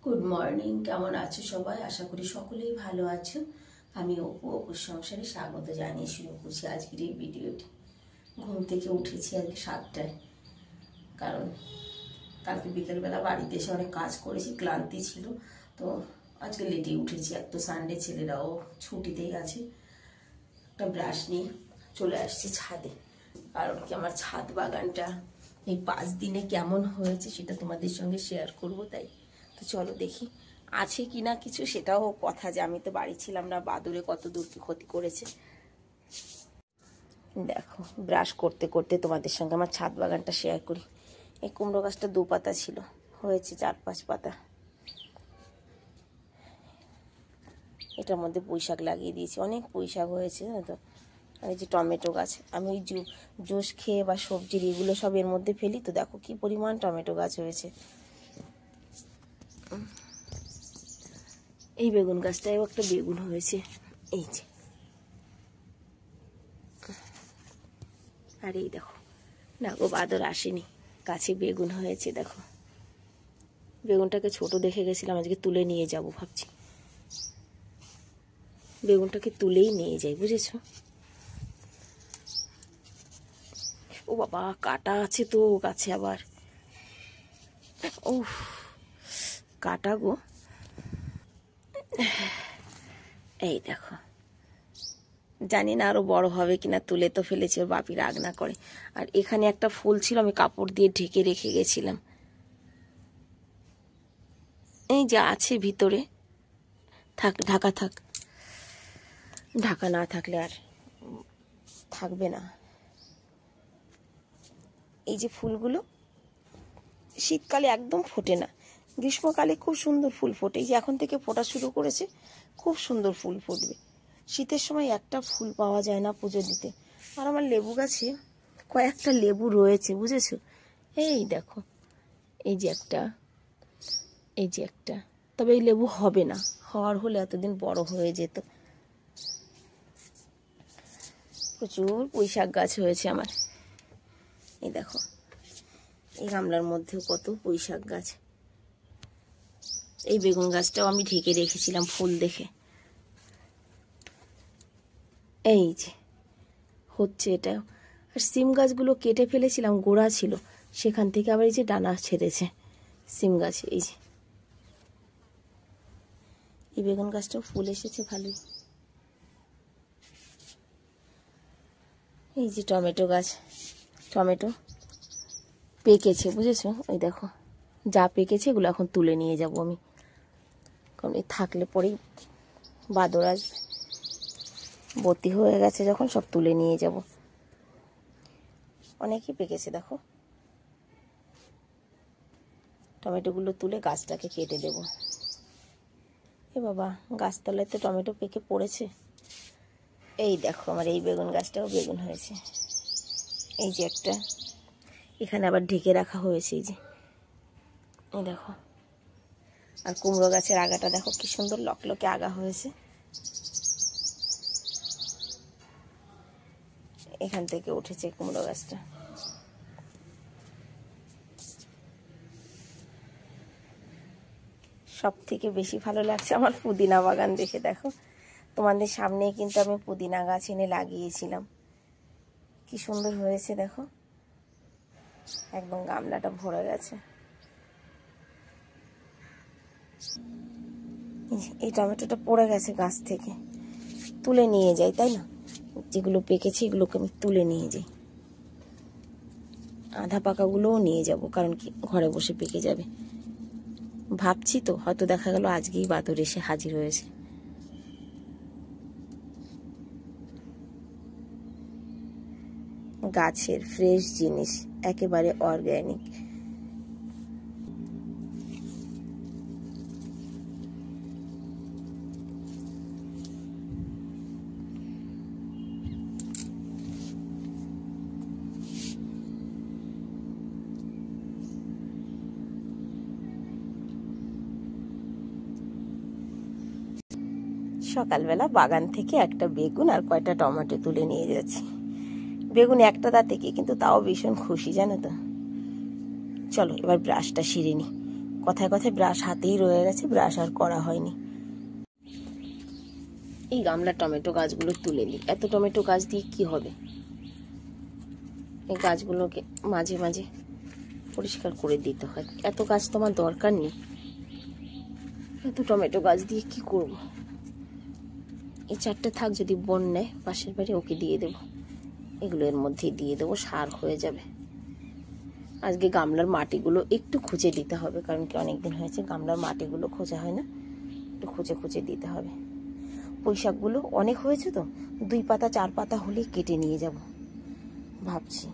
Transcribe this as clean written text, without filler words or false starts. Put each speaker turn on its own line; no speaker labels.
Good morning, কেমন আছো সবাই? আশা করি সকলেই ভালো আছো। আমি অপুর সংসারে স্বাগত জানিয়ে শুরু করছি আজকের এই ভিডিওটি। ঘুম থেকে উঠেছি আজকে 7টায়, কারণ কালকে বিকেলবেলা বাড়িতে এসে অনেক কাজ করেছি, ক্লান্তি ছিল, তো আজকে লেটে উঠেছি। এক তো সানডে, ছেলেরাও ছুটিতেই আছে। একটা ব্রাশ নিয়ে চলে আসছি ছাদে, কারণ কি আমার ছাদ বাগানটা এই 5 দিনে কেমন হয়েছে সেটা তোমাদের সঙ্গে শেয়ার করব। তাই তো চলো দেখি আছে কিনা কিছু, সেটাও কথা যে আমি তো বাড়ি ছিলাম না, বাদুড়ে কত দূর কি ক্ষতি করেছে। দেখো, ব্রাশ করতে করতে তোমাদের সঙ্গে আমার ছাদ বাগানটা শেয়ার করি। এই কুমড়ো গাছটা 2 পাতা ছিল, হয়েছে 4-5 পাতা। এটার মধ্যে পুঁই শাক লাগিয়ে দিয়েছি, অনেক পুঁই শাক হয়েছে জানো তো। আর এই যে টমেটো গাছ, আমি ওই জুস খেয়ে বা সবজির এগুলো সব এর মধ্যে ফেলি, তো দেখো কি পরিমাণ টমেটো গাছ হয়েছে। এই বেগুন গাছটাও একটা বেগুন হয়েছে, এই যে। আর এই দেখো, না গো বাদর আসেনি, গাছে বেগুন হয়েছে দেখো। বেগুনটাকে ছোট দেখে গেছিলাম, আজকে তুলে নিয়ে যাব ভাবছি। বেগুনটাকে তুলেই নিয়ে যাই, বুঝেছো? ও বাবা, কাটা আছে তো গাছে আবার। ও কাটা গো। এই দেখো, জানি না আরো বড় হবে কিনা, তুলে তো ফেলেছি, ওর বাপি রাগ না করে। আর এখানে একটা ফুল ছিল, আমি কাপড় দিয়ে ঢেকে রেখে গেছিলাম, এই যে আছে ভিতরে। থাক, ঢাকা থাক, ঢাকা না থাকলে আর থাকবে না। এই যে ফুলগুলো শীতকালে একদম ফোটে না, গ্রীষ্মকালে খুব সুন্দর ফুল ফোটে। এই যে এখন থেকে ফোটা শুরু করেছে, খুব সুন্দর ফুল ফুটবে। শীতের সময় একটা ফুল পাওয়া যায় না পুজো দিতে। আর আমার লেবু গাছে কয়েকটা লেবু রয়েছে, বুঝেছো? এই দেখো, এই যে একটা, এই যে একটা। তবে এই লেবু হবে না, হওয়ার হলে এতদিন বড় হয়ে যেত। প্রচুর পুঁই শাক গাছ হয়েছে আমার। এই দেখো, এই গামলার মধ্যেও কত পুঁই শাক গাছ। এই বেগুন গাছটাও আমি ঢেকে রেখেছিলাম ফুল দেখে। এই যে হচ্ছে এটাও। আর সিম গাছগুলো কেটে ফেলেছিলাম, গোড়া ছিল, সেখান থেকে আবার এই যে ডানা ছেড়েছে সিম গাছে। এই যে এই বেগুন গাছটাও ফুল এসেছে ভালোই। এই যে টমেটো গাছ, টমেটো পেকেছে, বুঝেছো? ওই দেখো, যা পেকেছে এগুলো এখন তুলে নিয়ে যাব আমি, কারণ এই থাকলে পরেই বাদর আসবে। বতি হয়ে গেছে যখন, সব তুলে নিয়ে যাব। অনেকই পেকেছে দেখো। টমেটোগুলো তুলে গাছটাকে কেটে দেব। এ বাবা, গাছতলায় তো টমেটো পেকে পড়েছে। এই দেখো, আমার এই বেগুন গাছটাও বেগুন হয়েছে। এই যে একটা, এখানে আবার ঢেকে রাখা হয়েছে, এই যে, এই দেখো। আর কুমড়ো গাছের আগাটা দেখো কি সুন্দর লকলকে আগা হয়েছে। এখান থেকে উঠেছে কুমড়ো গাছটা। সব থেকে বেশি ভালো লাগছে আমার পুদিনা বাগান দেখে। দেখো, তোমাদের সামনেই কিন্তু আমি পুদিনা গাছ এনে লাগিয়েছিলাম, কি সুন্দর হয়েছে দেখো। একদম গামলাটা ভরে গেছে। এই টমেটোটা পড়ে গেছে গাছ থেকে, তুলে নিয়ে যাই, তাই না? যেগুলো পেকেছে এগুলোকে আমি তুলে নিয়ে যাই। আধা পাকাগুলোও নিয়ে যাব, কারণ কি ঘরে বসে পেকে যাবে ভাবছি। তো হয়তো দেখা গেল আজকেই বাদর এসে হাজির হয়েছে। গাছের ফ্রেশ জিনিস, একেবারে অর্গ্যানিক। সকালবেলা বাগান থেকে একটা বেগুন আর কয়টা টমেটো তুলে নিয়ে যাচ্ছি। বেগুন একটা দাঁতে কি, কিন্তু তাও ভীষণ খুশি, জানো তো। চলো এবার ব্রাশটা সেরে নি, কথায় কথায় ব্রাশ হাতেই রয়ে গেছে, ব্রাশ আর করা হয়নি। এই গামলার টমেটো গাছগুলো তুলে নিই। এত টমেটো গাছ দিয়ে কি হবে? এই গাছগুলোকে মাঝে মাঝে পরিষ্কার করে দিতে হয়। এত গাছ তো আমার দরকার নেই, এত টমেটো গাছ দিয়ে কি করব? এই 4টে থাক, যদি বন নেয় পাশের বাড়ি ওকে দিয়ে দেবো, এগুলো এর মধ্যেই দিয়ে দেবো, সার হয়ে যাবে। আজকে গামলার মাটিগুলো একটু খুঁজে দিতে হবে, কারণ কি অনেকদিন হয়েছে গামলার মাটিগুলো খোঁজা হয় না, একটু খুঁজে খুঁজে দিতে হবে। পুঁই শাকগুলো অনেক হয়েছে তো, 2 পাতা 4 পাতা হলেই কেটে নিয়ে যাব ভাবছি।